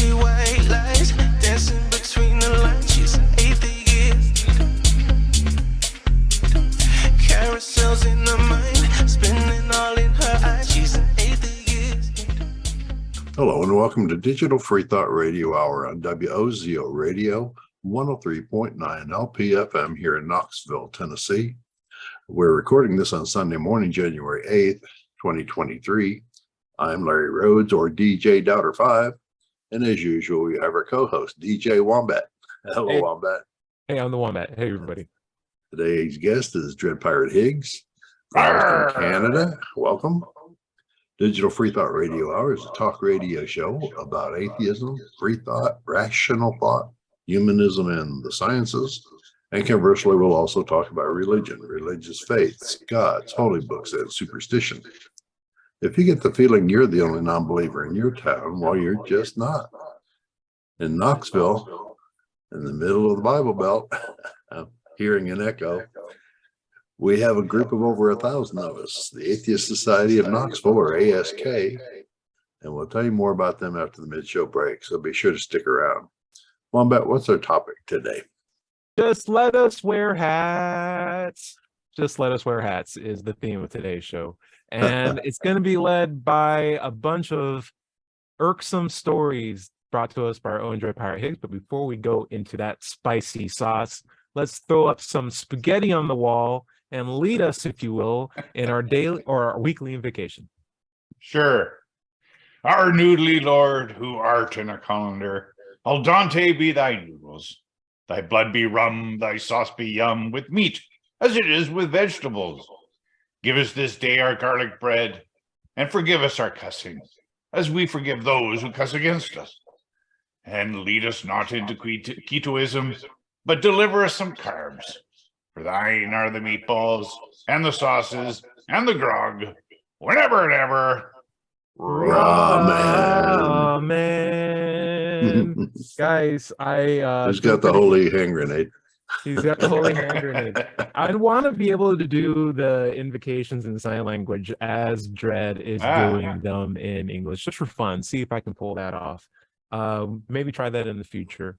see white lies dancing between the lines. She's an atheist. Carousels in her mind, spinning all in her eyes. She's an atheist. Hello and welcome to Digital Freethought Radio Hour on WOZO Radio 103.9 LPFM here in Knoxville, Tennessee. We're recording this on Sunday morning, January 8th, 2023. I'm Larry Rhodes, or DJ Doubter 5, and as usual, we have our co-host, DJ Wombat. Hello, hey. Wombat. Hey, I'm the Wombat. Hey, everybody. Today's guest is Dread Pirate Higgs from Canada. Welcome. Digital Freethought Radio Hour is a talk radio show about atheism, free thought, rational thought, humanism, and the sciences. And conversely, we'll also talk about religion, religious faiths, gods, holy books, and superstition. If you get the feeling you're the only non-believer in your town, well, you're just not. In Knoxville, in the middle of the Bible Belt, I'm hearing an echo, we have a group of over 1,000 of us, the Atheist Society of Knoxville, or ASK, and we'll tell you more about them after the mid-show break, so be sure to stick around. Wombat, what's our topic today? Just let us wear hats. Just let us wear hats is the theme of today's show. And it's going to be led by a bunch of irksome stories brought to us by our own Dread Pirate Higgs. But before we go into that spicy sauce, let's throw up some spaghetti on the wall and lead us, if you will, in our daily or our weekly invocation. Sure. Our noodly Lord, who art in a colander, al dente be thy noodles, thy blood be rum, thy sauce be yum, with meat, as it is with vegetables. Give us this day our garlic bread, and forgive us our cussing, as we forgive those who cuss against us. And lead us not into ketoism, but deliver us some carbs. For thine are the meatballs, and the sauces, and the grog, whenever and ever. Ramen. Guys, Who's got the holy hand grenade? He's got the holy hand grenade. I want to be able to do the invocations in sign language as Dread is doing them in English, just for fun. See if I can pull that off. Maybe try that in the future.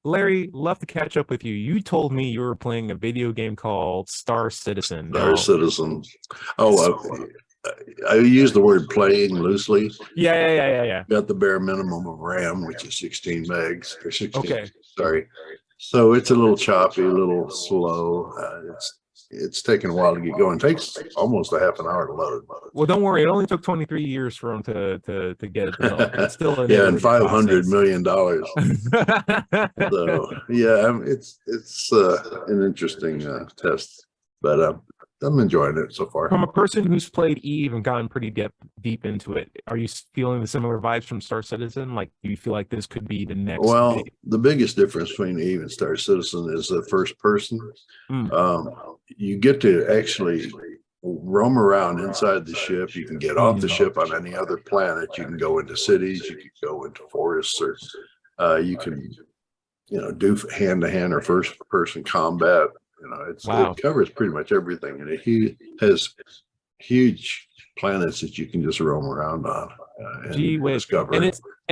Larry, love to catch up with you. You told me you were playing a video game called Star Citizen. Star Citizen. Oh, I use the word playing loosely. Yeah. Got the bare minimum of RAM, which is 16 megs or 16. Okay. Sorry. So it's a little choppy, a little slow. It's taking a while to get going. It takes almost a half an hour to load. Well, don't worry. It only took 23 years for him to get it developed. It's still and $500 million. So yeah, it's an interesting test, but I'm enjoying it so far. From a person who's played Eve and gotten pretty deep into it, are you feeling the similar vibes from Star Citizen? Like, do you feel like this could be the next? Well, the biggest difference between Eve and Star Citizen is the first person. You get to actually roam around inside the ship. You can get off the ship on any other planet. You can go into cities. You can go into forests, or you can, do hand-to-hand or first-person combat. It covers pretty much everything, and it has huge planets that you can just roam around on and discover. And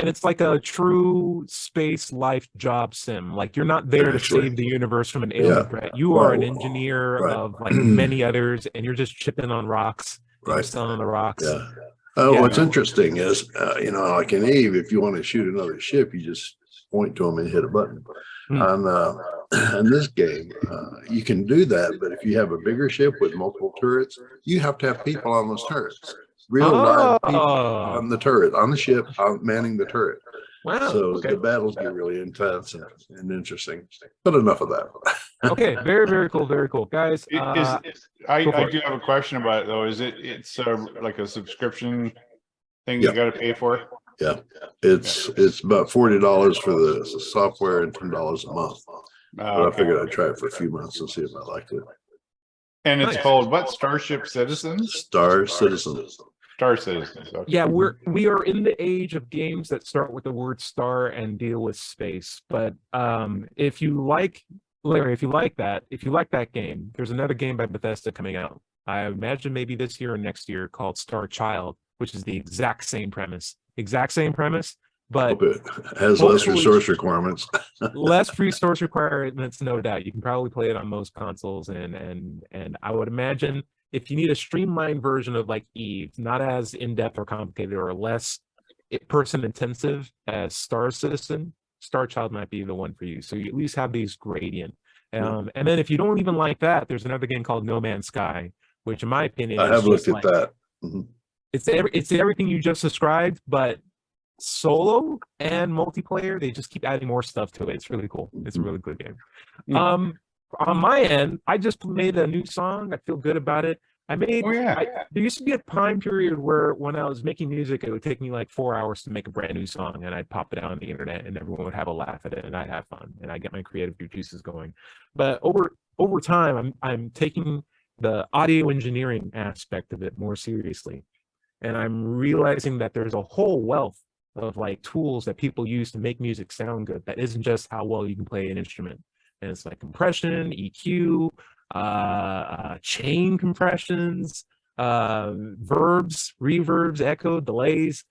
it's like a true space life job sim. Like, you're not there to save the universe from an alien threat. You are an engineer of like many others, and you're just chipping on rocks, selling the rocks. Yeah. What's interesting is, like in Eve, if you want to shoot another ship, you just point to them and hit a button. On this game, you can do that, but if you have a bigger ship with multiple turrets, you have to have people on those turrets. Live people on the turret, on the ship, manning the turret. Wow. So the battles get really intense and interesting. But enough of that. Okay, very, very cool, very cool. Guys, I do have a question about it, though. It's like a subscription thing you got to pay for? Yeah, it's about $40 for the software and $10 a month. But I figured I'd try it for a few months and see if I liked it. And it's called what? Starship Citizens? Star Citizens. Star Citizens. Okay. Yeah, we are in the age of games that start with the word star and deal with space. But if you like, Larry, if you like that game, there's another game by Bethesda coming out. I imagine maybe this year or next year, called Star Child, which is the exact same premise. but Hope it has less hopefully- resource requirements. less resource requirements, no doubt. You can probably play it on most consoles, and I would imagine if you need a streamlined version of like Eve, not as in-depth or complicated or less person intensive as Star Citizen, Star Child might be the one for you. So you at least have these gradient. And then if you don't even like that, there's another game called No Man's Sky, which in my opinion, I is have just looked at that. Mhm. it's everything you just described, but solo and multiplayer. They just keep adding more stuff to it. It's really cool. It's a really good game. On my end, I just made a new song. I feel good about it. There used to be a time period where when I was making music, it would take me like 4 hours to make a brand new song, and I'd pop it out on the internet, and everyone would have a laugh at it, and I'd have fun, and I get my creative juices going. But over time, I'm taking the audio engineering aspect of it more seriously, and I'm realizing that there's a whole wealth of like tools that people use to make music sound good that isn't just how well you can play an instrument. And it's like compression, EQ, chain compressions, verbs, reverbs, echo, delays,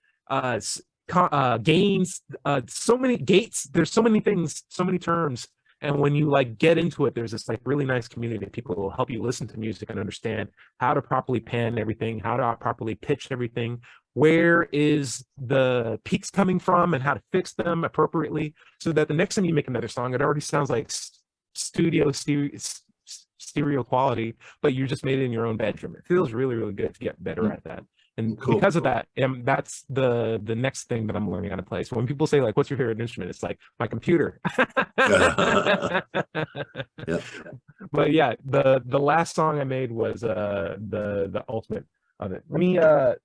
gains, so many gates. There's so many things, so many terms. And when you like get into it, there's this like really nice community of people who will help you listen to music and understand how to properly pan everything, how to properly pitch everything, where is the peaks coming from, and how to fix them appropriately, so that the next time you make another song, it already sounds like stereo quality, but you just made it in your own bedroom. It feels really, really good to get better at that. And Cool. because of that, that's the next thing that I'm learning how to play. So when people say like, what's your favorite instrument? It's like my computer. Yeah. But yeah, the last song I made was the ultimate of it. Let me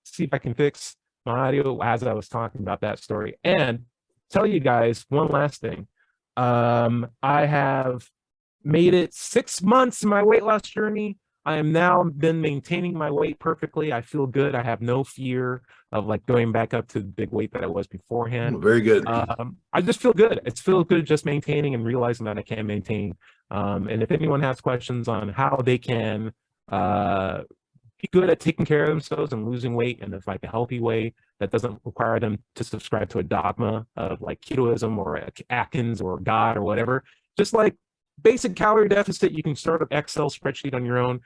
see if I can fix my audio as I was talking about that story. And tell you guys one last thing. I have made it 6 months in my weight loss journey. I am now been maintaining my weight perfectly. I feel good. I have no fear of like going back up to the big weight that I was beforehand. Very good. I just feel good. It's feel good just maintaining and realizing that I can maintain. And if anyone has questions on how they can be good at taking care of themselves and losing weight in like a healthy way that doesn't require them to subscribe to a dogma of like ketoism or Atkins or God or whatever, just like basic calorie deficit, you can start an Excel spreadsheet on your own,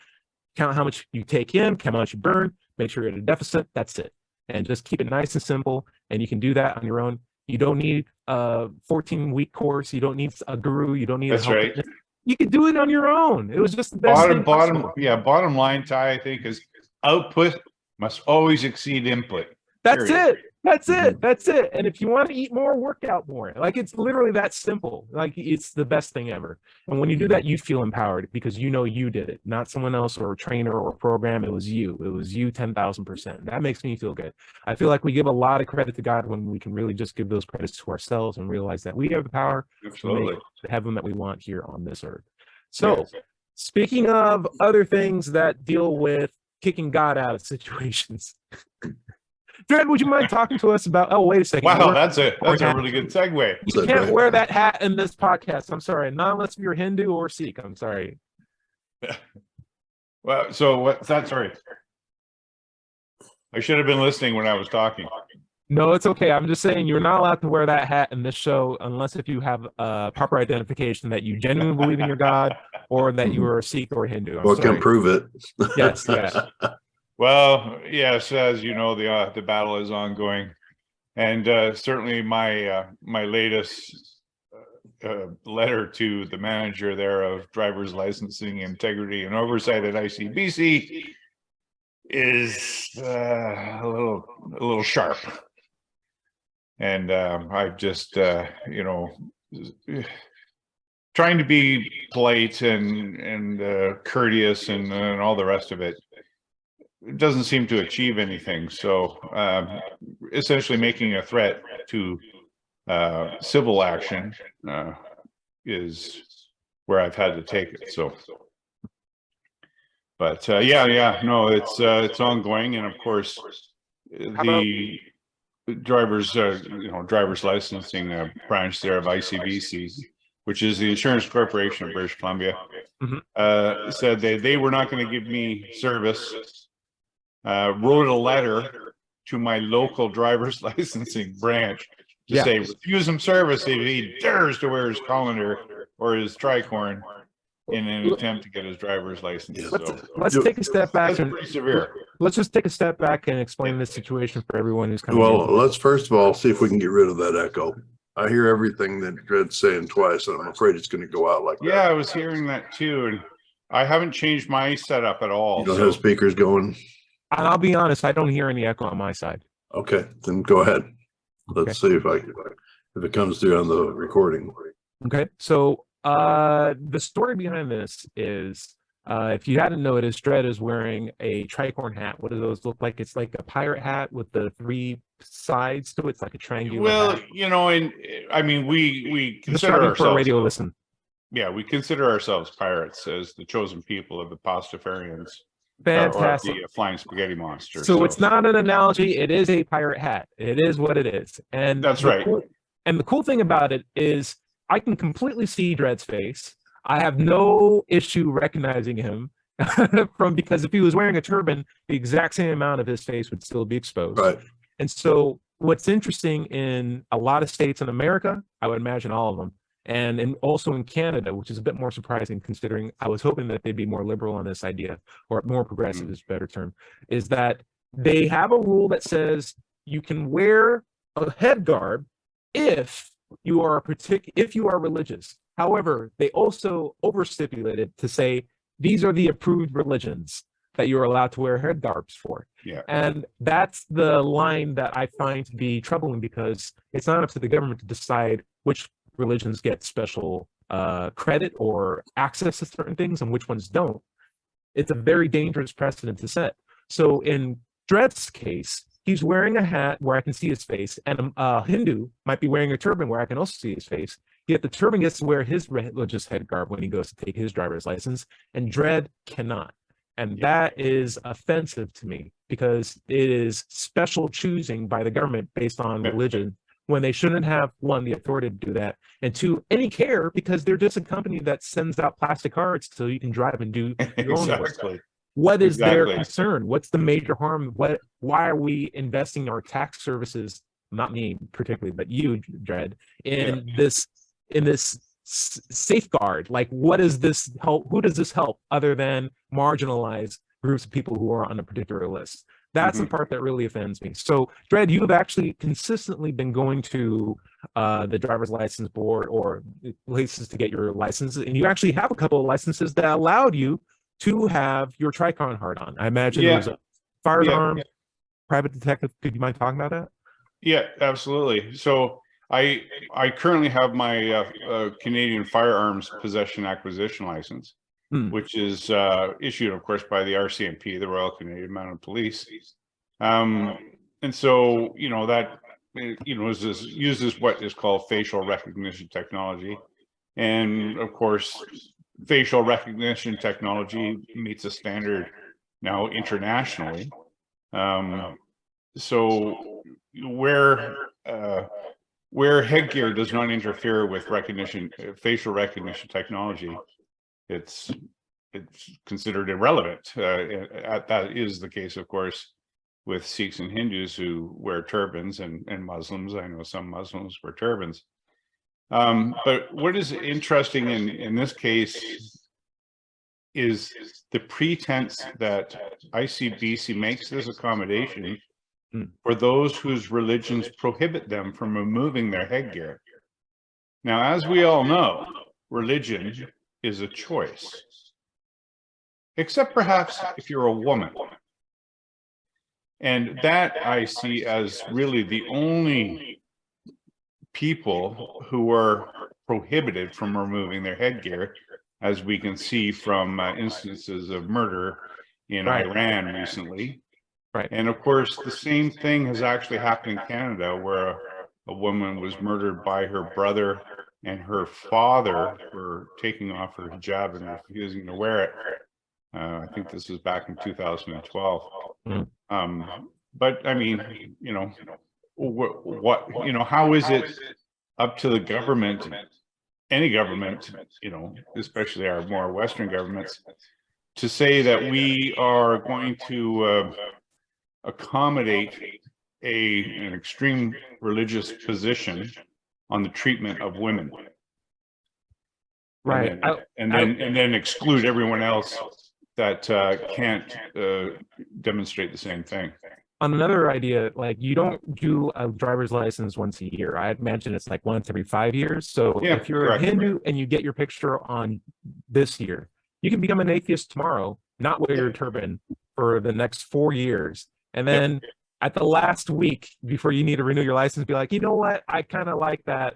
count how much you take in, count how much you burn, make sure you're at a deficit. That's it. And just keep it nice and simple. And you can do that on your own. You don't need a 14-week course. You don't need a guru. You don't need That's right. You can do it on your own. It was just the best thing possible. Bottom line, Ty, I think, is output must always exceed input. That's Period. it. That's it. That's it. And if you want to eat more, work out more. Like, it's literally that simple. Like, it's the best thing ever. And when you do that, you feel empowered because you know you did it, not someone else or a trainer or a program. It was you. It was you 10,000%. That makes me feel good. I feel like we give a lot of credit to God when we can really just give those credits to ourselves and realize that we have the power to make the heaven that we want here on this earth. So, speaking of other things that deal with kicking God out of situations, Dred, would you mind talking to us about? Oh, wait a second. Wow, that's a really good segue. You can't wear that hat in this podcast. I'm sorry, not unless you're Hindu or Sikh. I'm sorry. Well, so what's that? Sorry, I should have been listening when I was talking. No, it's okay. I'm just saying you're not allowed to wear that hat in this show unless if you have a proper identification that you genuinely believe in your God or that you are a Sikh or Hindu. Or can prove it. Yes, yes. Well, yes, as you know, the battle is ongoing, and certainly my latest letter to the manager there of driver's licensing integrity and oversight at ICBC is a little sharp, and I've just trying to be polite and courteous and all the rest of it. It doesn't seem to achieve anything. So essentially making a threat to civil action is where I've had to take it. So, but it's ongoing. And of course, the driver's licensing branch there of ICBC, which is the Insurance Corporation of British Columbia, said they were not going to give me service. Wrote a letter to my local driver's licensing branch to say refuse him service if he dares to wear his colander or his tricorn in an attempt to get his driver's license. Yes. Let's take a step back. That's pretty severe. Let's just take a step back and explain the situation for everyone who's coming Well, in. let's first of all see if we can get rid of that echo. I hear everything that Dred's saying twice, and I'm afraid it's going to go out like that. Yeah, I was hearing that too, and I haven't changed my setup at all. You don't have speakers going? And I'll be honest, I don't hear any echo on my side. Okay, then go ahead. Let's see if it comes through on the recording. Okay, so the story behind this is, if you hadn't noticed, Dred is wearing a tricorn hat. What do those look like? It's like a pirate hat with the 3 sides to it. It's like a triangular Well, hat. you know, and I mean, we Just consider starting for a ourselves radio listen. Yeah, we consider ourselves pirates as the chosen people of the Pastafarians. Fantastic. Or the flying spaghetti monster. So it's not an analogy. It is a pirate hat. It is what it is. And that's right. And the cool thing about it is I can completely see Dred's face. I have no issue recognizing him because if he was wearing a turban, the exact same amount of his face would still be exposed. Right. And so what's interesting in a lot of states in America, I would imagine all of them, and also in Canada, which is a bit more surprising considering I was hoping that they'd be more liberal on this idea, or more progressive is a better term, is that they have a rule that says you can wear a head garb if you are religious. However, they also overstipulated to say these are the approved religions that you're allowed to wear head garbs for. Yeah. And that's the line that I find to be troubling, because it's not up to the government to decide which religions get special credit or access to certain things and which ones don't. It's a very dangerous precedent to set. So in Dred's case, he's wearing a hat where I can see his face, and a Hindu might be wearing a turban where I can also see his face. Yet the turban gets to wear his religious head garb when he goes to take his driver's license, and Dred cannot. And that is offensive to me, because it is special choosing by the government based on religion, when they shouldn't have, 1, the authority to do that, and 2, any care, because they're just a company that sends out plastic cards so you can drive and do your own work. What is their concern? What's the major harm? Why are we investing our tax services, not me particularly, but you, Dred, in this safeguard? Like, what does this help? Who does this help other than marginalized groups of people who are on a particular list? That's the part that really offends me. So, Dred, you have actually consistently been going to the driver's license board or places to get your licenses, and you actually have a couple of licenses that allowed you to have your tricorn hard on. I imagine it was a firearm, private detective. Could you mind talking about that? Yeah, absolutely. So I currently have my Canadian firearms possession acquisition license, which is issued, of course, by the RCMP, the Royal Canadian Mounted Police. And so, you know, that, you know, uses what is called facial recognition technology. And of course, facial recognition technology meets a standard now internationally. So where headgear does not interfere with facial recognition technology, it's considered irrelevant. That is the case, of course, with Sikhs and Hindus who wear turbans, and Muslims. I know some Muslims wear turbans. But what is interesting in this case is the pretense that ICBC makes this accommodation for those whose religions prohibit them from removing their headgear. Now, as we all know, religion is a choice, except perhaps if you're a woman. And that I see as really the only people who are prohibited from removing their headgear, as we can see from instances of murder in Iran recently. Right. And of course, the same thing has actually happened in Canada, where a woman was murdered by her brother and her father for taking off her hijab and refusing to wear it. I think this was back in 2012. But I mean, you know, what, you know, how is it up to the government, any government, you know, especially our more Western governments, to say that we are going to accommodate an extreme religious position on the treatment of women. Right. And then exclude everyone else that can't demonstrate the same thing. On another idea, like you don't do a driver's license once a year. I imagine it's like once every 5 years. So Yeah, if you're correct. a Hindu and you get your picture on this year, you can become an atheist tomorrow, not wear your turban for the next 4 years. And then at the last week before you need to renew your license, be like, you know what? I kind of like that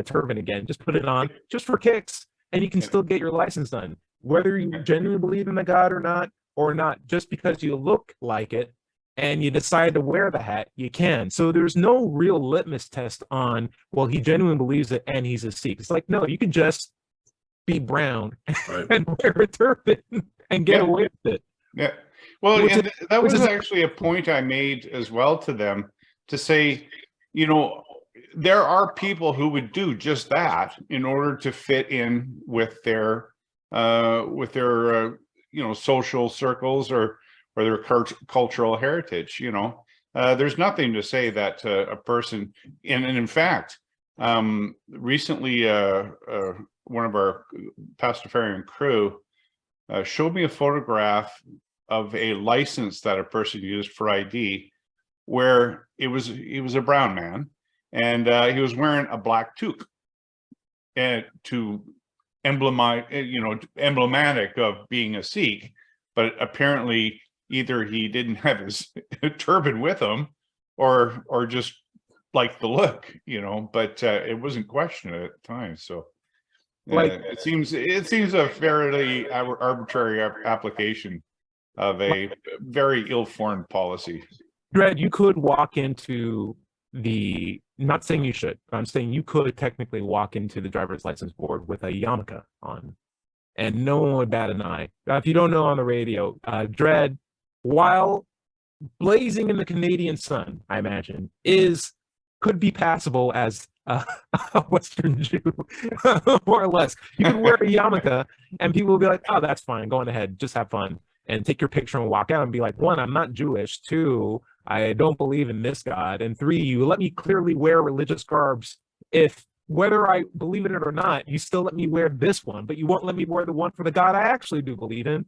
turban again. Just put it on just for kicks, and you can still get your license done. Whether you genuinely believe in the God or not, just because you look like it and you decide to wear the hat, you can. So there's no real litmus test on, well, he genuinely believes it and he's a Sikh. It's like, no, you can just be brown and wear a turban and get away with it. Yeah. Well, that was actually a point I made as well to them, to say, you know, there are people who would do just that in order to fit in with their you know, social circles or their cultural heritage. You know, there's nothing to say that a person, and in fact, recently one of our Pastafarian crew showed me a photograph of a license that a person used for ID, where he was a brown man, and he was wearing a black toque, and to emblematic of being a Sikh. But apparently either he didn't have his turban with him, or just liked the look, you know. But it wasn't questioned at the time. So it seems a fairly arbitrary application of a very ill-formed policy. Dred, you could walk into not saying you should, but I'm saying you could technically walk into the driver's license board with a yarmulke on, and no one would bat an eye. If you don't know on the radio, Dred, while blazing in the Canadian sun, I imagine, could be passable as a Western Jew, more or less. You could wear a yarmulke, and people will be like, "Oh, that's fine. Go on ahead, just have fun." And take your picture and walk out and be like, 1, I'm not Jewish. 2, I don't believe in this God. And 3, you let me clearly wear religious garbs. If whether I believe in it or not, you still let me wear this one, but you won't let me wear the one for the God I actually do believe in.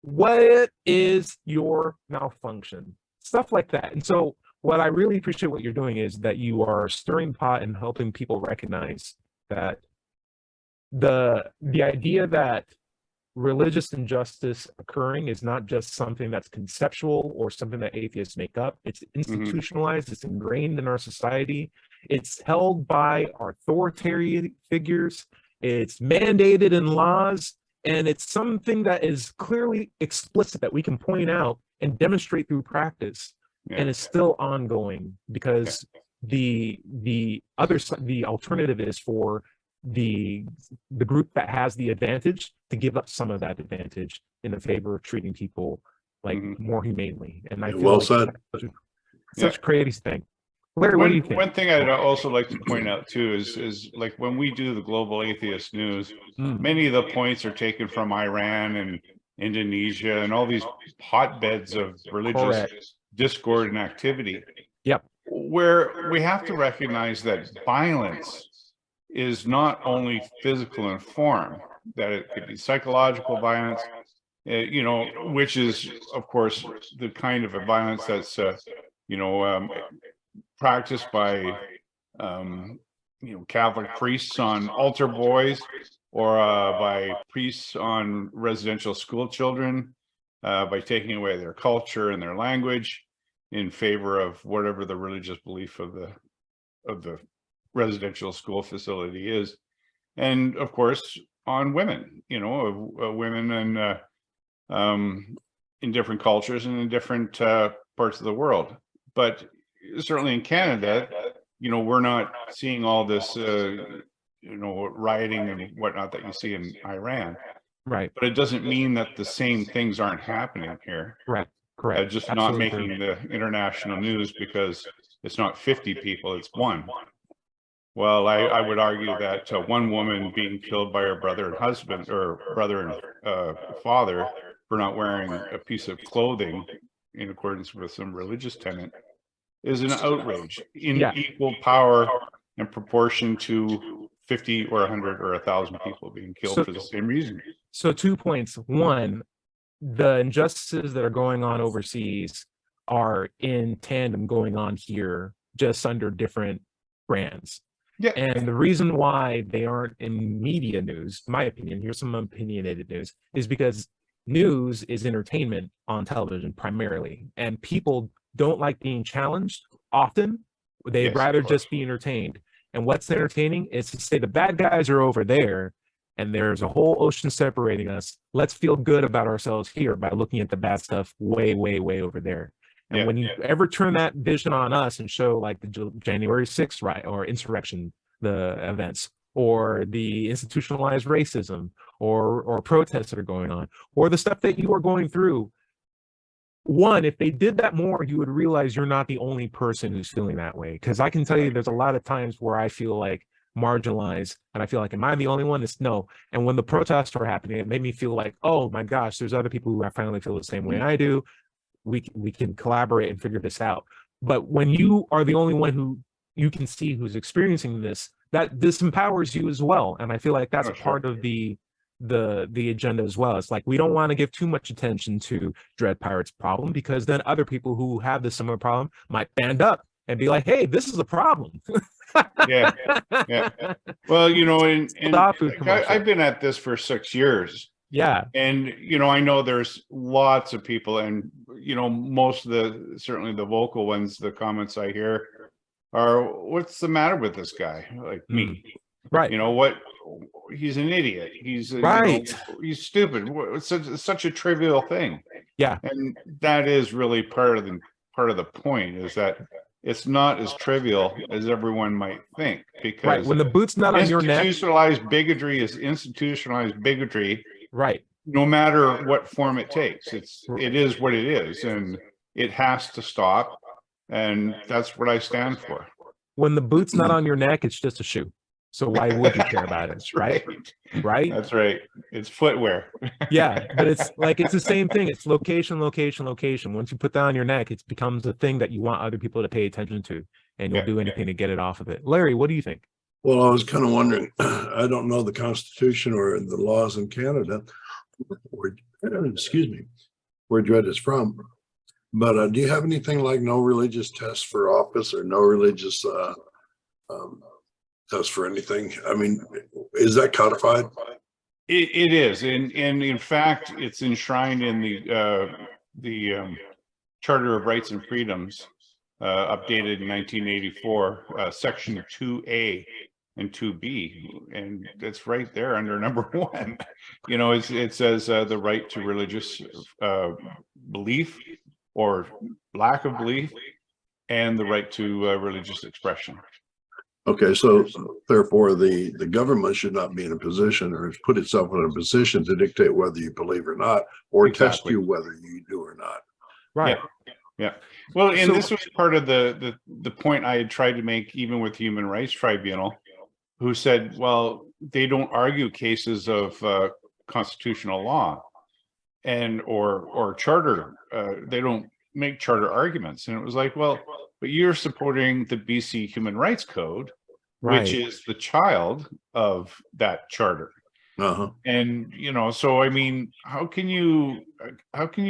What is your malfunction? Stuff like that. And so what I really appreciate what you're doing is that you are stirring the pot and helping people recognize that the idea that religious injustice occurring is not just something that's conceptual or something that atheists make up. It's institutionalized, it's ingrained in our society, it's held by our authoritarian figures, it's mandated in laws, and it's something that is clearly explicit that we can point out and demonstrate through practice, and it's still ongoing because the alternative is for the group that has the advantage to give up some of that advantage in the favor of treating people like more humanely. And I feel well like said. Such a crazy thing. Larry, what do you think? One thing I'd also like to point out too is like when we do the global atheist news, many of the points are taken from Iran and Indonesia and all these hotbeds of religious discord and activity. Yep. Where we have to recognize that violence is not only physical in form, that it could be psychological violence, you know, which is, of course, the kind of a violence that's, practiced by, Catholic priests on altar boys, or by priests on residential school children, by taking away their culture and their language in favor of whatever the religious belief of the residential school facility is. And of course on women, women and in different cultures and in different parts of the world. But certainly in Canada, we're not seeing all this rioting and whatnot that you see in Iran, right? But it doesn't mean that the same things aren't happening here. Correct. Just Absolutely. not making the international news because it's not 50 people, it's 1. Well, I would argue that one woman being killed by her brother and husband, or brother and father, for not wearing a piece of clothing in accordance with some religious tenet, is an outrage in Yeah. equal power and proportion to 50 or 100 or 1,000 people being killed for the same reason. So 2 points. One, the injustices that are going on overseas are in tandem going on here, just under different brands. Yeah. And the reason why they aren't in media news, my opinion, here's some opinionated news, is because news is entertainment on television primarily, and people don't like being challenged often. They'd Yes, rather of course. just be entertained. And what's entertaining is to say the bad guys are over there and there's a whole ocean separating us. Let's feel good about ourselves here by looking at the bad stuff way, way, way over there. And Yeah, when you ever turn that vision on us and show like the January 6th riot or insurrection, the events, or the institutionalized racism, or protests that are going on, or the stuff that you are going through, one, if they did that more, you would realize you're not the only person who's feeling that way. Because I can tell you there's a lot of times where I feel like marginalized and I feel like, am I the only one? It's no. And when the protests were happening, it made me feel like, oh my gosh, there's other people who I finally feel the same way I do. We can collaborate and figure this out. But when you are the only one who you can see who's experiencing this, that disempowers you as well. And I feel like that's part of the agenda as well. It's like we don't want to give too much attention to Dread Pirate's problem, because then other people who have the similar problem might stand up and be like, hey, this is a problem. yeah. Well, you know, and Stop food commercial. I've been at this for 6 years. Yeah. And, you know, I know there's lots of people, and, you know, most of certainly the vocal ones, the comments I hear are, what's the matter with this guy? Like me. Right. You know what? He's an idiot. He's right. You know, he's stupid. It's such a trivial thing. Yeah. And that is really part of the point, is that it's not as trivial as everyone might think, because right. When the boot's not on your neck, institutionalized bigotry is institutionalized bigotry. Right. No matter what form it takes, it is what it is, and it has to stop. And that's what I stand for. When the boot's not on your neck, it's just a shoe. So why would you care about it? Right. Right. That's right. It's footwear. Yeah. But it's the same thing. It's location. Once you put that on your neck, it becomes a thing that you want other people to pay attention to, and you'll do anything to get it off of it. Larry, what do you think? Well, I was kind of wondering, I don't know the Constitution or the laws in Canada, where Dread is from, but do you have anything like no religious test for office, or no religious test for anything? I mean, is that codified? It is, and in fact, it's enshrined in the Charter of Rights and Freedoms, updated in 1984, Section 2A and 2B, and it's right there under number 1. You know, it says the right to religious belief or lack of belief, and the right to religious expression. Okay, so therefore the government should not be in a position, or has put itself in a position, to dictate whether you believe or not, or test you whether you do or not. Right. Yeah. Well, and this was part of the point I had tried to make, even with the Human Rights Tribunal, who said, well, they don't argue cases of constitutional law and or charter. They don't make charter arguments. And it was like, well, but you're supporting the BC Human Rights Code, which is the child of that charter. And, you know, so I mean, how can you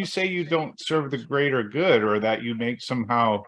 say you don't serve the greater good, or that you make somehow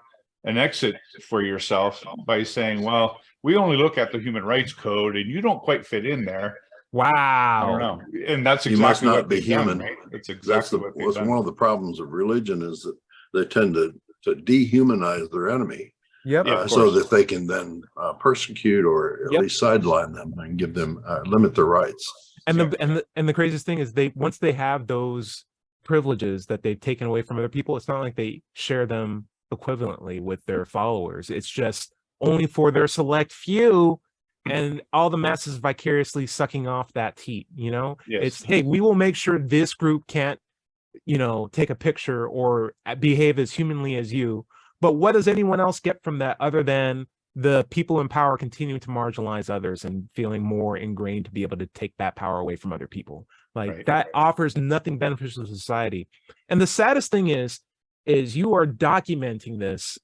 an exit for yourself by saying, well, we only look at the Human Rights Code and you don't quite fit in there. Wow. I don't know. And that's exactly you must not what be human. Done, right? That's exactly what they've done. One of the problems of religion is that they tend to dehumanize their enemy. Yep. So that they can then persecute, or at least sideline them and give them limit their rights. And the craziest thing is, once they have those privileges that they've taken away from other people, it's not like they share them equivalently with their followers. It's just only for their select few, and all the masses vicariously sucking off that heat. You know, it's, hey, we will make sure this group can't, you know, take a picture or behave as humanly as you. But what does anyone else get from that, other than the people in power continuing to marginalize others and feeling more ingrained to be able to take that power away from other people? Like that offers nothing beneficial to society. And the saddest thing is you are documenting this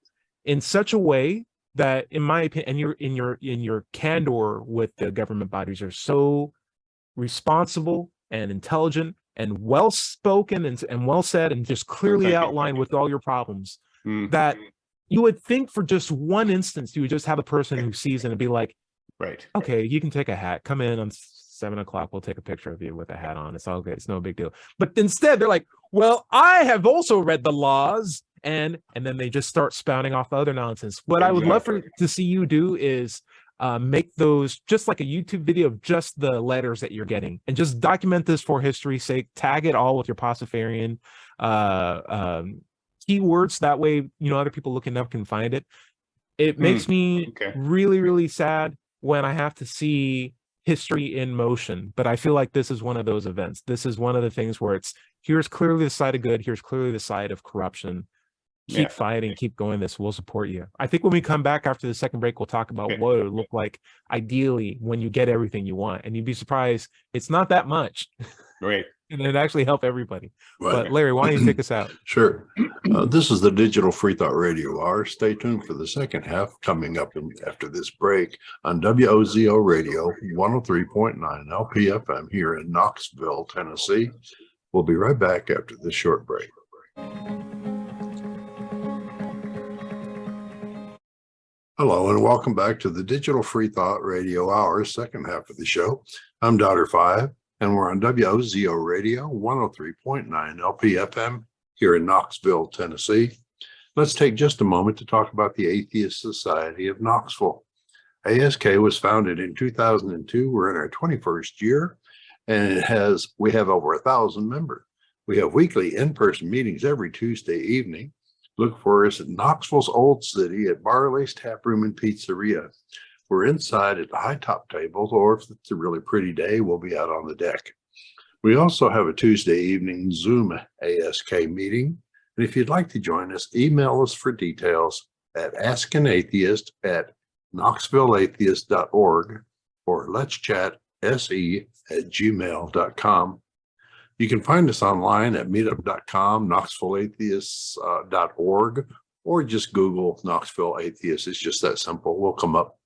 in such a way that, in my opinion, and you're in your candor with the government bodies are so responsible and intelligent and well spoken and well said and just clearly outlined with all your problems, that you would think for just one instance you would just have a person who sees it and be like, right, okay, you can take a hat, come in on 7 o'clock, we'll take a picture of you with a hat on, it's all good, it's no big deal. But instead they're like, well, I have also read the laws, and then they just start spouting off other nonsense. What I would love to see you do is make those just like a YouTube video of just the letters that you're getting, and just document this for history's sake. Tag it all with your Pastafarian keywords. That way, other people looking up can find it. It makes me really, really sad when I have to see history in motion, but I feel like this is one of those events. This is one of the things where here's clearly the side of good, here's clearly the side of corruption. Keep fighting, keep going this. We'll support you. I think when we come back after the second break, we'll talk about what it would look like ideally when you get everything you want. And you'd be surprised, it's not that much. Right. And it'd actually help everybody. Right. But Larry, why don't you take us out? Sure. This is the Digital Freethought Radio Hour. Stay tuned for the second half coming up after this break on WOZO Radio 103.9 LPFM here in Knoxville, Tennessee. We'll be right back after this short break. Hello and welcome back to the Digital Freethought Radio Hour, second half of the show. I'm Daughter 5, and we're on WOZO Radio 103.9 LPFM here in Knoxville, Tennessee. Let's take just a moment to talk about the Atheist Society of Knoxville. ASK was founded in 2002. We're in our 21st year, and we have over 1,000 members. We have weekly in-person meetings every Tuesday evening. Look for us at Knoxville's Old City at Barley's Tap Room and Pizzeria. We're inside at the high top tables, or if it's a really pretty day, we'll be out on the deck. We also have a Tuesday evening Zoom ASK meeting. And if you'd like to join us, email us for details at askanatheist@knoxvilleatheist.org or letschatse@gmail.com. You can find us online at meetup.com, knoxvilleatheists.org, or just Google Knoxville Atheists. It's just that simple. We'll come up.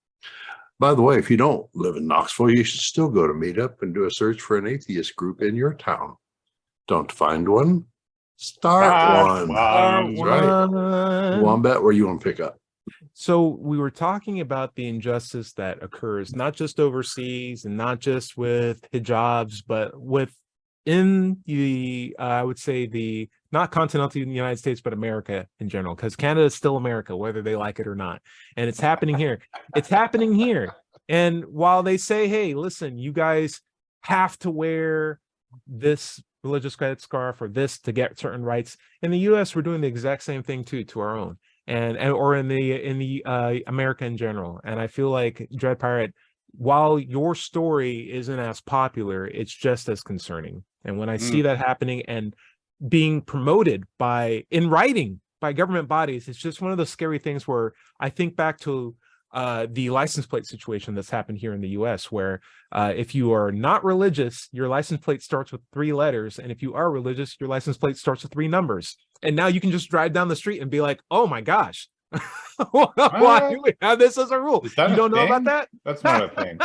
By the way, if you don't live in Knoxville, you should still go to Meetup and do a search for an atheist group in your town. Don't find one? Start one. That's right. Wombat, where you want to pick up? So we were talking about the injustice that occurs, not just overseas and not just with hijabs, but in the, I would say the, not continental United States, but America in general, because Canada is still America, whether they like it or not. And it's happening here. It's happening here. And while they say, hey, listen, you guys have to wear this religious scarf or this to get certain rights, in the US, we're doing the exact same thing too, to our own. Or in the America in general. And I feel like Dread Pirate, while your story isn't as popular, it's just as concerning. And when I see that happening and being promoted in writing by government bodies, it's just one of those scary things where I think back to the license plate situation that's happened here in the US, where if you are not religious, your license plate starts with 3 letters. And if you are religious, your license plate starts with 3 numbers. And now you can just drive down the street and be like, oh my gosh, why do we have this as a rule? You don't know about that? That's not a thing.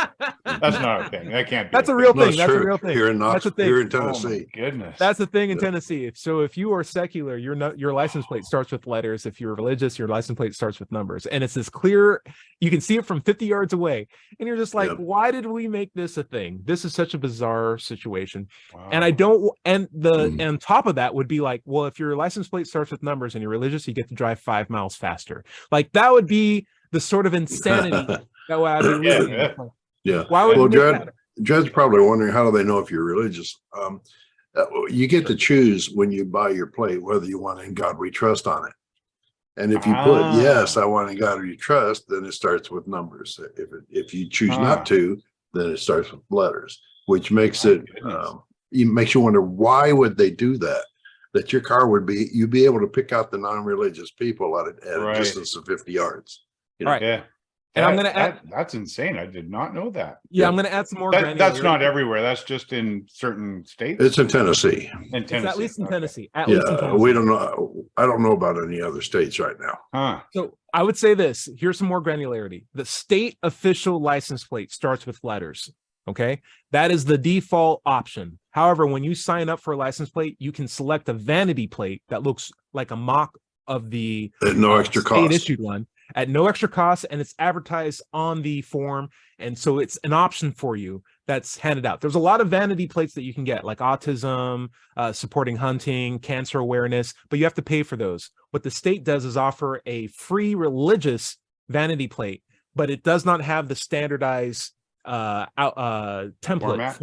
That's not a thing. That can't be. That's a real thing. That's a real thing. Here in Knoxville, here in Tennessee. Oh my goodness. That's the thing in Tennessee. So if you are secular, your license plate starts with letters. If you're religious, your license plate starts with numbers. And it's this clear, you can see it from 50 yards away. And you're just like, why did we make this a thing? This is such a bizarre situation. Wow. And on top of that would be like, well, if your license plate starts with numbers and you're religious, you get to drive 5 miles faster. Like that would be the sort of insanity that would I be Yeah. Why would Dred's probably wondering, how do they know if you're religious? You get to choose when you buy your plate whether you want "In God We Trust" on it. And if you put yes, I want "In God We Trust," then it starts with numbers. If you choose not to, then it starts with letters, which makes makes you wonder, why would they do that? That your car you'd be able to pick out the non-religious people at a distance of 50 yards. You know? Right. Yeah. And I'm going to add, that's insane. I did not know that. Yeah, I'm going to add some more. That's not everywhere. That's just in certain states. It's in Tennessee. It's at least in Tennessee. We don't know. I don't know about any other states right now. Huh. So I would say this. Here's some more granularity. The state official license plate starts with letters. Okay. That is the default option. However, when you sign up for a license plate, you can select a vanity plate that looks like a mock of the At no extra cost. issued one at no extra cost, and it's advertised on the form, and so it's an option for you that's handed out. There's a lot of vanity plates that you can get, like autism, supporting hunting, cancer awareness, but you have to pay for those. What the state does is offer a free religious vanity plate, but it does not have the standardized template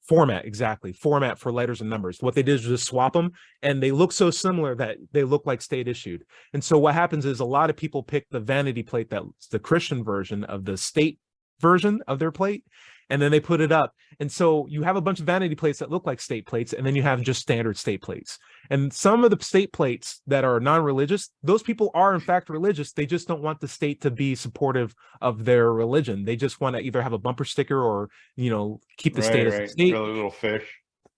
format for letters and numbers. What they did is just swap them, and they look so similar that they look like state issued. And so what happens is a lot of people pick the vanity plate that's the Christian version of the state version of their plate, and then they put it up. And so you have a bunch of vanity plates that look like state plates, and then you have just standard state plates. And some of the state plates that are non-religious, those people are in fact religious. They just don't want the state to be supportive of their religion. They just want to either have a bumper sticker or, keep the state as a state. A little fish.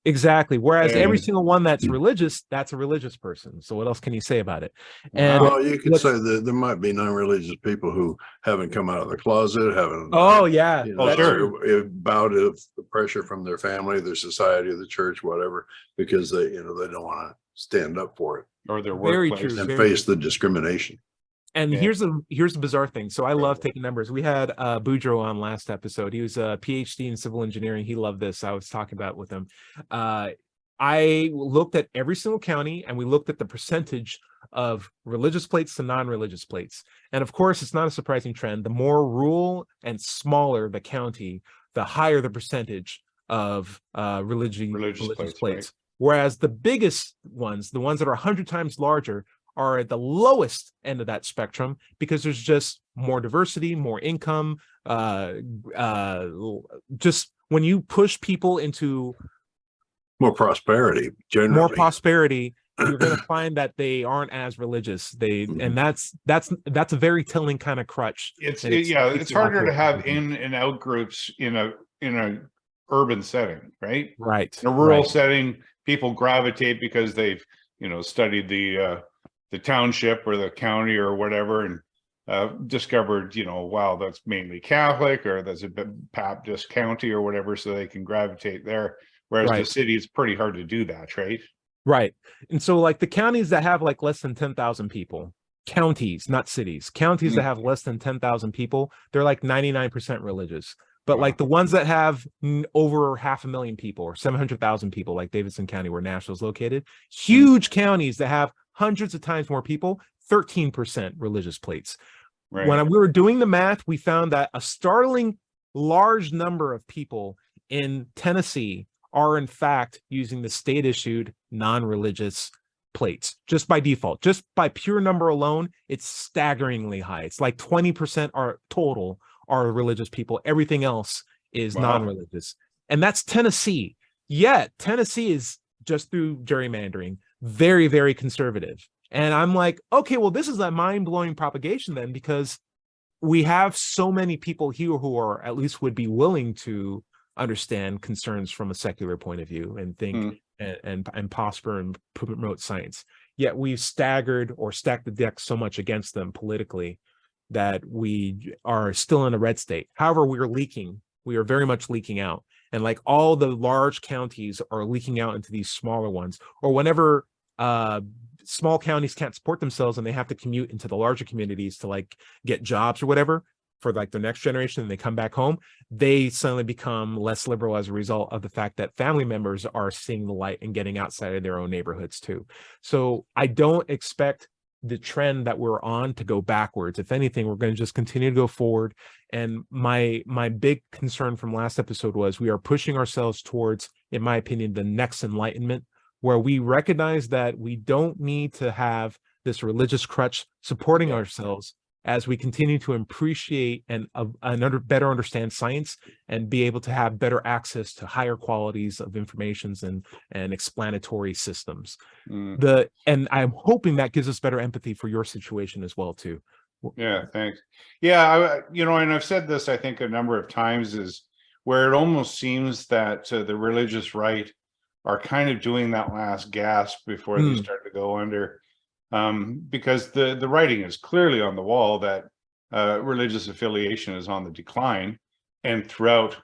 Exactly. Whereas every single one that's religious, that's a religious person. So what else can you say about it? And well, you could say that there might be non-religious people who haven't come out of the closet, haven't. Sure. Bowed to the pressure from their family, their society, the church, whatever, because they don't want to stand up for it Or their Very workplace. true. and Very face the discrimination. And here's the bizarre thing. So I love taking numbers. We had Boudreaux on last episode. He was a PhD in civil engineering. He loved this. I was talking about it with him. I looked at every single county, and we looked at the percentage of religious plates to non-religious plates. And of course, it's not a surprising trend. The more rural and smaller the county, the higher the percentage of religious plates. Right. Whereas the biggest ones, the ones that are 100 times larger, are at the lowest end of that spectrum, because there's just more diversity, more income. Just when you push people into More prosperity, generally. more prosperity, you're going to find that they aren't as religious. And that's a very telling kind of crutch. It's harder to have in and out groups in a urban setting, right? Right. In a rural setting, people gravitate because they've studied the township or the county or whatever, and discovered, wow, that's mainly Catholic, or that's a Baptist county or whatever, so they can gravitate there. Whereas the city, it's pretty hard to do that, right? Right. And so like the counties that have like less than 10,000 people, counties, not cities, counties that have less than 10,000 people, they're like 99% religious. But like the ones that have over 500,000 people or 700,000 people, like Davidson County, where Nashville is located, huge counties that have hundreds of times more people, 13% religious plates. Right. When we were doing the math, we found that a startling large number of people in Tennessee are in fact using the state-issued non-religious plates just by default. Just by pure number alone, it's staggeringly high. It's like 20% are total are religious people. Everything else is non-religious. And that's Tennessee. Yet Tennessee is, just through gerrymandering, very, very conservative. And I'm like, okay, well, this is a mind-blowing propagation then, because we have so many people here who are at least would be willing to understand concerns from a secular point of view and think and prosper and promote science. Yet we've staggered or stacked the deck so much against them politically that we are still in a red state. However, we are leaking. We are very much leaking out. And like all the large counties are leaking out into these smaller ones, or whenever small counties can't support themselves and they have to commute into the larger communities to like get jobs or whatever for like the next generation, and they come back home, they suddenly become less liberal as a result of the fact that family members are seeing the light and getting outside of their own neighborhoods too. So I don't expect the trend that we're on to go backwards. If anything, we're going to just continue to go forward. And my big concern from last episode was we are pushing ourselves towards, in my opinion, the next enlightenment, where we recognize that we don't need to have this religious crutch supporting ourselves as we continue to appreciate and better understand science and be able to have better access to higher qualities of informations and explanatory systems. And I'm hoping that gives us better empathy for your situation as well too. Yeah, thanks. Yeah, and I've said this, I think, a number of times, is where it almost seems that the religious right are kind of doing that last gasp before they start to go under. because the writing is clearly on the wall that religious affiliation is on the decline, and throughout,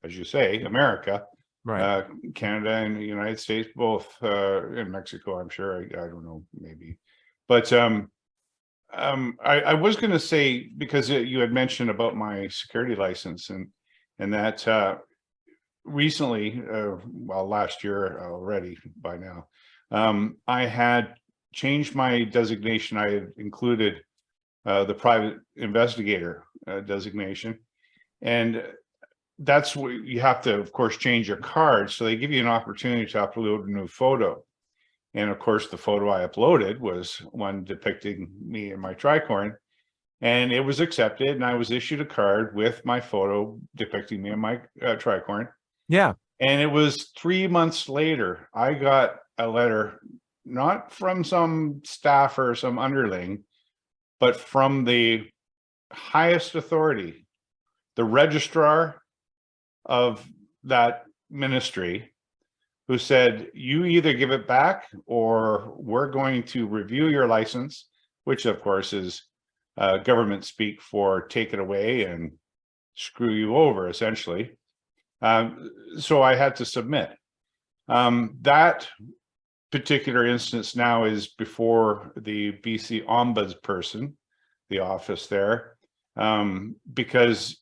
as you say, America, Right. Canada and the United States, both, in Mexico, I'm sure. I don't know, maybe, but I was going to say, because you had mentioned about my security license, and that recently, well, last year already by now, I had changed my designation. I had included the private investigator designation, and that's what you have to, of course, change your card. So they give you an opportunity to upload a new photo. And of course, the photo I uploaded was one depicting me and my tricorn, and it was accepted. And I was issued a card with my photo depicting me and my tricorn. Yeah. And it was 3 months later, I got a letter, not from some staffer, some underling, but from the highest authority, the registrar of that ministry, who said, you either give it back or we're going to review your license, which of course is government speak for take it away and screw you over, essentially. So I had to submit. That particular instance now is before the BC Ombudsperson, the office there, because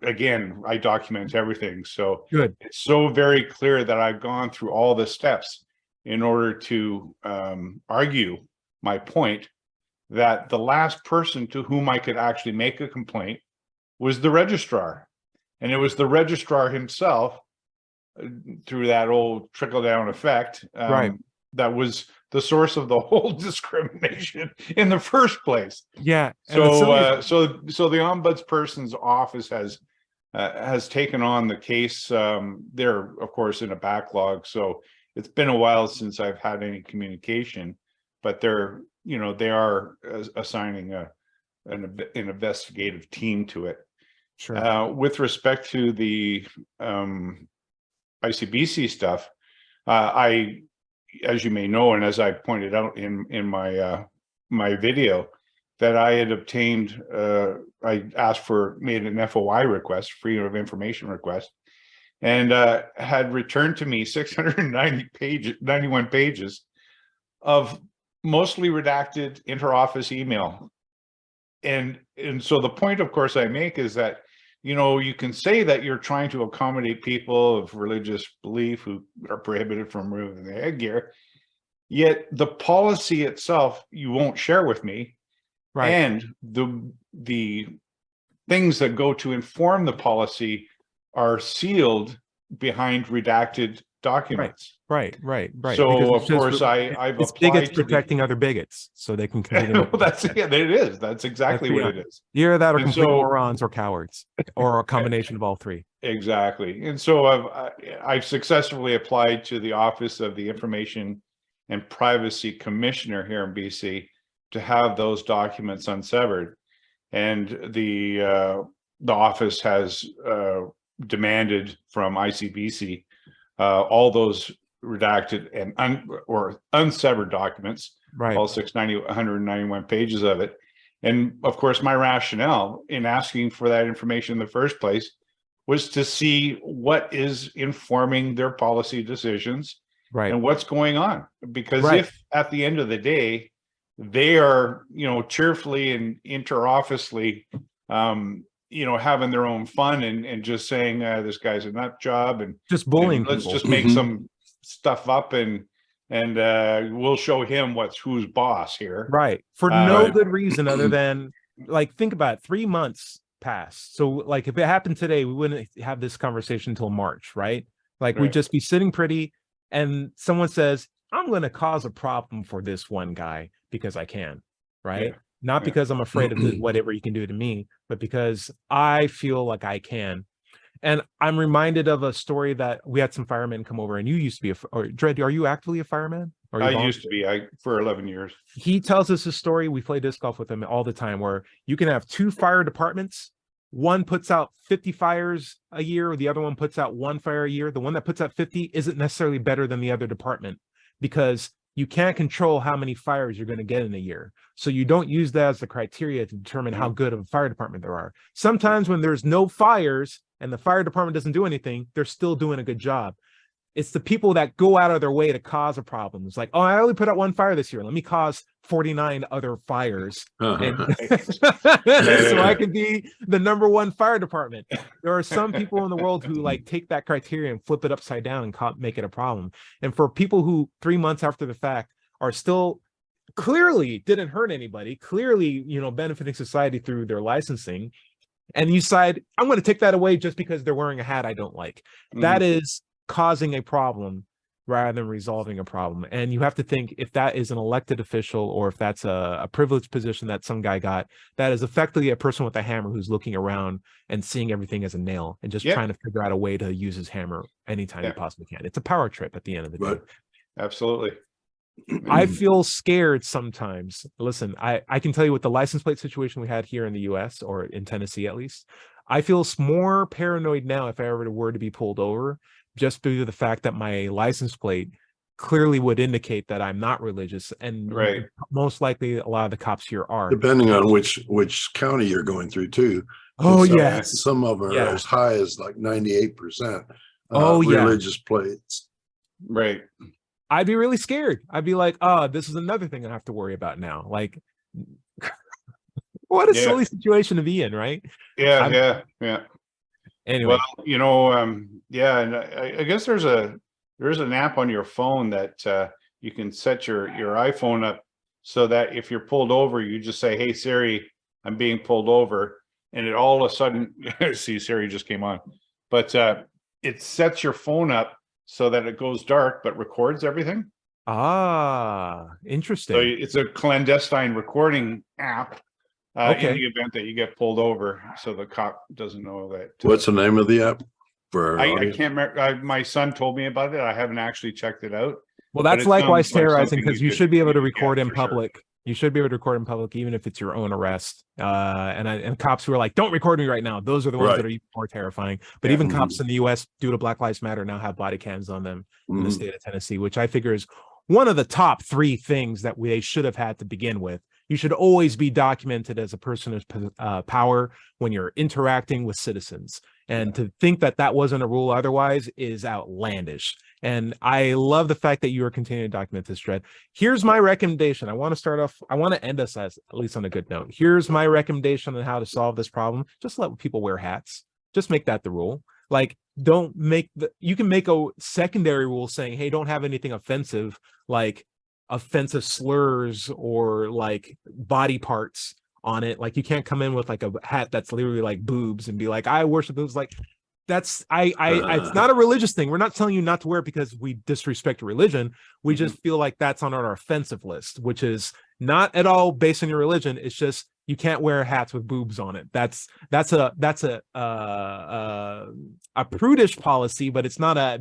again, I document everything. So Good. It's so very clear that I've gone through all the steps in order to argue my point that the last person to whom I could actually make a complaint was the registrar. And it was the registrar himself, through that old trickle-down effect, Right. that was the source of the whole discrimination in the first place. Yeah. So, so the ombudsperson's office has taken on the case. They're of course in a backlog, so it's been a while since I've had any communication. But they're, they are assigning an investigative team to it. Sure. With respect to the ICBC stuff, I, as you may know, and as I pointed out in my my video, that I had obtained, I made an FOI request, freedom of information request, and had returned to me 691 pages of mostly redacted interoffice email. And so the point, of course, I make is that, you can say that you're trying to accommodate people of religious belief who are prohibited from removing their headgear, yet the policy itself you won't share with me. Right. And the things that go to inform the policy are sealed behind redacted documents. Right. So of course I've it's applied bigots to protecting other bigots, so they can continue. well, that's it is. That's exactly what it is. Either that or And complete so- morons or cowards, or a combination of all three. Exactly. And so I've successfully applied to the Office of the Information and Privacy Commissioner here in BC to have those documents unsevered. And the office has demanded from ICBC all those redacted and unsevered documents, Right. all 191 pages of it. And of course, my rationale in asking for that information in the first place was to see what is informing their policy decisions, Right. and what's going on. Because Right. if at the end of the day, they are, cheerfully and interofficely, having their own fun and just saying, this guy's a nut job, and Just bullying let's people. just make some stuff up and we'll show him who's boss here. Right. For no Right. good reason other than, think about it, 3 months passed. So if it happened today, we wouldn't have this conversation until March, right? We'd Right. just be sitting pretty, and someone says, I'm going to cause a problem for this one guy because I can, right? Yeah. Not Yeah. because I'm afraid of whatever you can do to me, but because I feel like I can. And I'm reminded of a story that we had some firemen come over, and you used to be Dred, are you actively a fireman? Or I used to be for 11 years. He tells us a story. We play disc golf with him all the time, where you can have two fire departments. One puts out 50 fires a year, or the other one puts out one fire a year. The one that puts out 50 isn't necessarily better than the other department, because you can't control how many fires you're going to get in a year. So you don't use that as the criteria to determine how good of a fire department there are. Sometimes when there's no fires and the fire department doesn't do anything, they're still doing a good job. It's the people that go out of their way to cause a problem. It's like, oh, I only put out one fire this year. Let me cause 49 other fires. And so I can be the number one fire department. There are some people in the world who like take that criteria and flip it upside down and make it a problem. And for people who 3 months after the fact are still clearly didn't hurt anybody, clearly, benefiting society through their licensing, and you decide, I'm going to take that away just because they're wearing a hat I don't like. That is causing a problem rather than resolving a problem. And you have to think, if that is an elected official or if that's a privileged position that some guy got, that is effectively a person with a hammer who's looking around and seeing everything as a nail and just trying to figure out a way to use his hammer anytime he possibly can. It's a power trip at the end of the day. Absolutely. I feel scared sometimes. Listen, I can tell you with the license plate situation we had here in the US, or in Tennessee at least, I feel more paranoid now if I ever were to be pulled over, just due to the fact that my license plate clearly would indicate that I'm not religious. And most likely a lot of the cops here are. Depending on which county you're going through too. Oh, Some of them are as high as like 98% religious plates. Right. I'd be really scared. I'd be like, oh, this is another thing I have to worry about now. Like, what a silly situation to be in, right? Yeah. Anyway, well, and I guess there's an app on your phone that you can set your iPhone up so that if you're pulled over, you just say, "Hey Siri, I'm being pulled over," and it all of a sudden, see, Siri just came on, but it sets your phone up so that it goes dark but records everything. Interesting. So it's a clandestine recording app. In the event that you get pulled over, so the cop doesn't know that. What's the name of the app? I can't remember. My son told me about it. I haven't actually checked it out. Well, that's likewise terrorizing, because you should be able to record in public. Sure. You should be able to record in public, even if it's your own arrest. And cops who are like, "Don't record me right now." Those are the ones that are even more terrifying. But even cops in the U.S., due to Black Lives Matter, now have body cams on them in the state of Tennessee, which I figure is one of the top 3 things that they should have had to begin with. You should always be documented as a person of power when you're interacting with citizens. And to think that that wasn't a rule otherwise is outlandish. And I love the fact that you are continuing to document this, Dredd. Here's my recommendation. I want to end us at least on a good note. Here's my recommendation on how to solve this problem. Just let people wear hats. Just make that the rule. Like, you can make a secondary rule saying, hey, don't have anything offensive, like offensive slurs or like body parts on it. Like, you can't come in with like a hat that's literally like boobs and be like, I worship boobs. Like, it's not a religious thing. We're not telling you not to wear it because we disrespect religion. We just feel like that's on our offensive list, which is not at all based on your religion. It's just, you can't wear hats with boobs on it. That's a prudish policy, but it's not a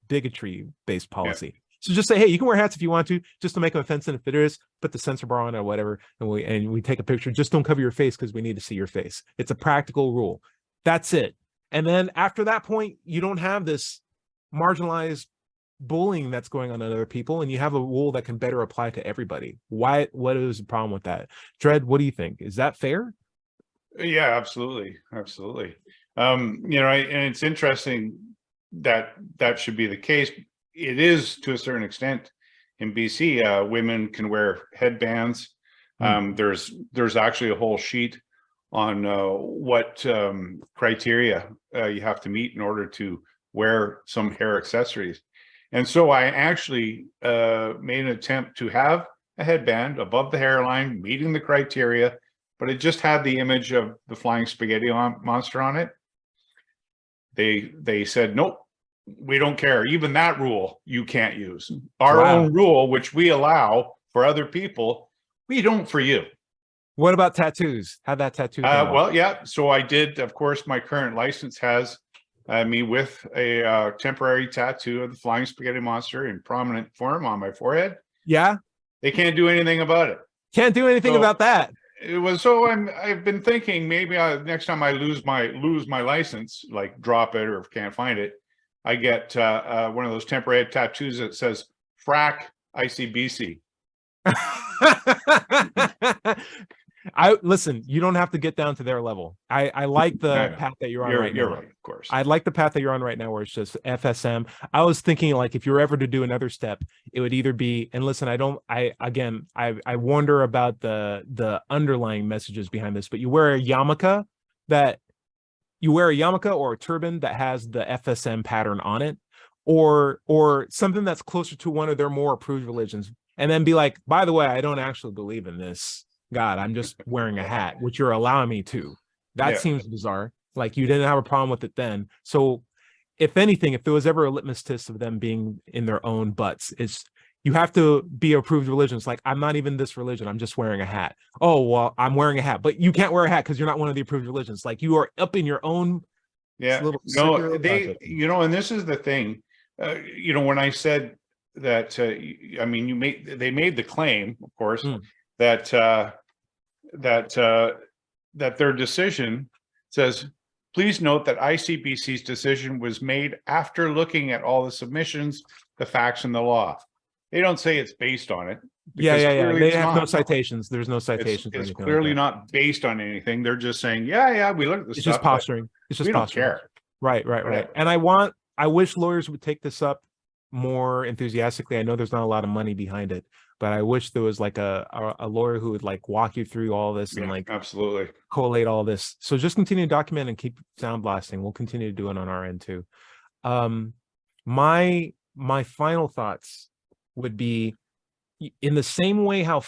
bigotry based policy. Yeah. So just say, hey, you can wear hats if you want to, just to make them offensive. If it is, put the censor bar on it or whatever, and we take a picture. Just don't cover your face because we need to see your face. It's a practical rule. That's it. And then after that point, you don't have this marginalized bullying that's going on other people, and you have a rule that can better apply to everybody. What is the problem with that? Dredd, what do you think? Is that fair? Yeah, absolutely. And it's interesting that should be the case. It is to a certain extent in BC. Women can wear headbands. There's actually a whole sheet on what criteria you have to meet in order to wear some hair accessories. And so I actually made an attempt to have a headband above the hairline, meeting the criteria, but it just had the image of the flying spaghetti monster on it. They said, nope, we don't care. Even that rule you can't use. Our own rule, which we allow for other people, we don't for you. What about tattoos? Have that tattoo? Well, yeah. So I did. Of course, my current license has me with a temporary tattoo of the flying spaghetti monster in prominent form on my forehead. Yeah. They can't do anything about it. Can't do anything about that. It was so. I've been thinking maybe next time I lose my license, like drop it or can't find it, I get one of those temporary tattoos that says "frack ICBC. I listen, you don't have to get down to their level. I like the path that you're on right now. You're right, of course. I like the path that you're on right now where it's just FSM. I was thinking like if you're ever to do another step, it would either be, and listen, I wonder about the underlying messages behind this, but you wear a yarmulke or a turban that has the FSM pattern on it, or something that's closer to one of their more approved religions, and then be like, by the way, I don't actually believe in this God, I'm just wearing a hat, which you're allowing me to. That seems bizarre. Like you didn't have a problem with it then. So if anything, if there was ever a litmus test of them being in their own butts, it's you have to be approved religions. Like, I'm not even this religion. I'm just wearing a hat. Oh, well, I'm wearing a hat, but you can't wear a hat because you're not one of the approved religions. Like you are up in your own. Little and this is the thing, when I said that, they made the claim, of course, that their decision says, please note that ICBC's decision was made after looking at all the submissions, the facts, and the law. They don't say it's based on it. Yeah. They have no citations. There's no citations. It's clearly not based on anything. They're just saying, we looked at this. It's just posturing. It's just posturing. Don't care. Right. And I wish lawyers would take this up more enthusiastically. I know there's not a lot of money behind it, but I wish there was like a lawyer who would like walk you through all this and like absolutely collate all this. So just continue to document and keep sound blasting. We'll continue to do it on our end too. My final thoughts would be, in the same way how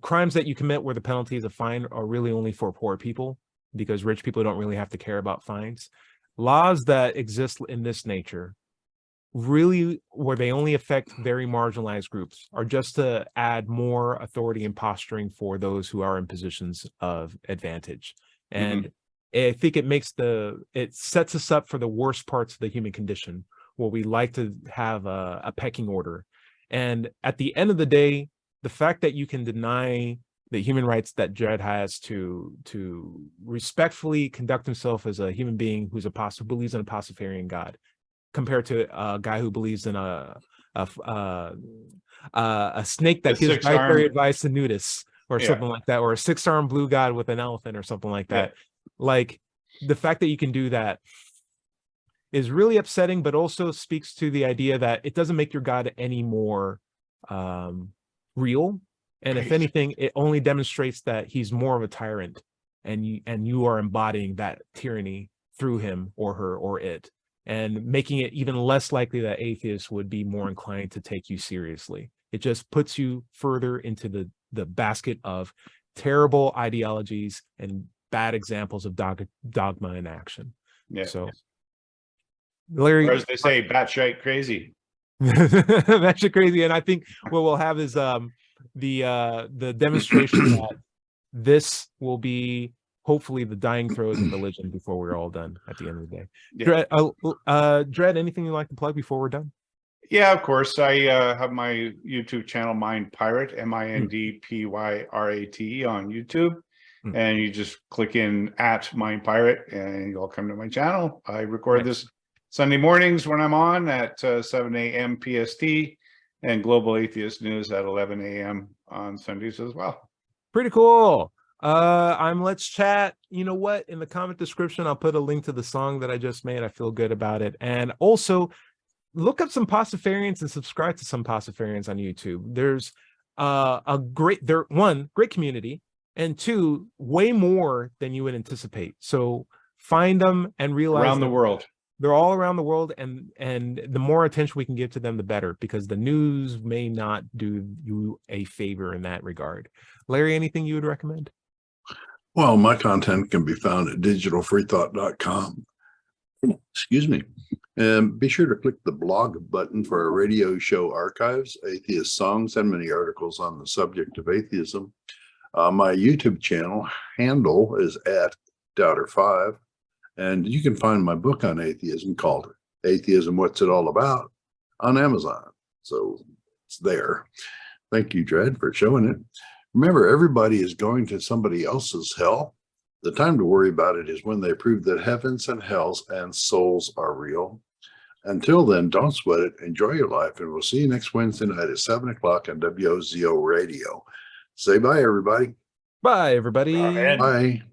crimes that you commit where the penalty is a fine are really only for poor people, because rich people don't really have to care about fines. Laws that exist in this nature, really where they only affect very marginalized groups, are just to add more authority and posturing for those who are in positions of advantage. And I think it sets us up for the worst parts of the human condition, where we like to have a pecking order. And at the end of the day, the fact that you can deny the human rights that Jed has to respectfully conduct himself as a human being who believes in a Pastafarian God, compared to a guy who believes in a snake that gives dietary advice to nudists or something like that, or a 6-armed blue god with an elephant or something like that. Like, the fact that you can do that is really upsetting, but also speaks to the idea that it doesn't make your God any more real. And if anything, it only demonstrates that he's more of a tyrant, and you are embodying that tyranny through him or her or it, and making it even less likely that atheists would be more inclined to take you seriously. It just puts you further into the basket of terrible ideologies and bad examples of dogma in action. Yeah. So, Larry, or as they say, batshit crazy. Batshit crazy. And I think what we'll have is the demonstration that this will be hopefully the dying throes of religion before we're all done at the end of the day. Dread, anything you'd like to plug before we're done? Yeah, of course. I have my YouTube channel, Mind Pirate, MINDPYRATE on YouTube. And you just click in at Mind Pirate and you'll come to my channel. I record this Sunday mornings when I'm on at 7 a.m. PST, and Global Atheist News at 11 a.m. on Sundays as well. Pretty cool. I'm Let's Chat. You know what? In the comment description, I'll put a link to the song that I just made. I feel good about it. And also, look up some Pastafarians and subscribe to some Pastafarians on YouTube. There's great community, and 2, way more than you would anticipate. So find them and realize around the world. They're all around the world, and the more attention we can give to them, the better, because the news may not do you a favor in that regard. Larry, anything you would recommend? Well, my content can be found at digitalfreethought.com. Excuse me. And be sure to click the blog button for our radio show archives, atheist songs, and many articles on the subject of atheism. My YouTube channel handle is at Doubter5. And you can find my book on atheism called Atheism, What's It All About on Amazon. So it's there. Thank you, Dread, for showing it. Remember, everybody is going to somebody else's hell. The time to worry about it is when they prove that heavens and hells and souls are real. Until then, don't sweat it. Enjoy your life. And we'll see you next Wednesday night at 7 o'clock on WOZO Radio. Say bye, everybody. Bye, everybody. Amen. Bye.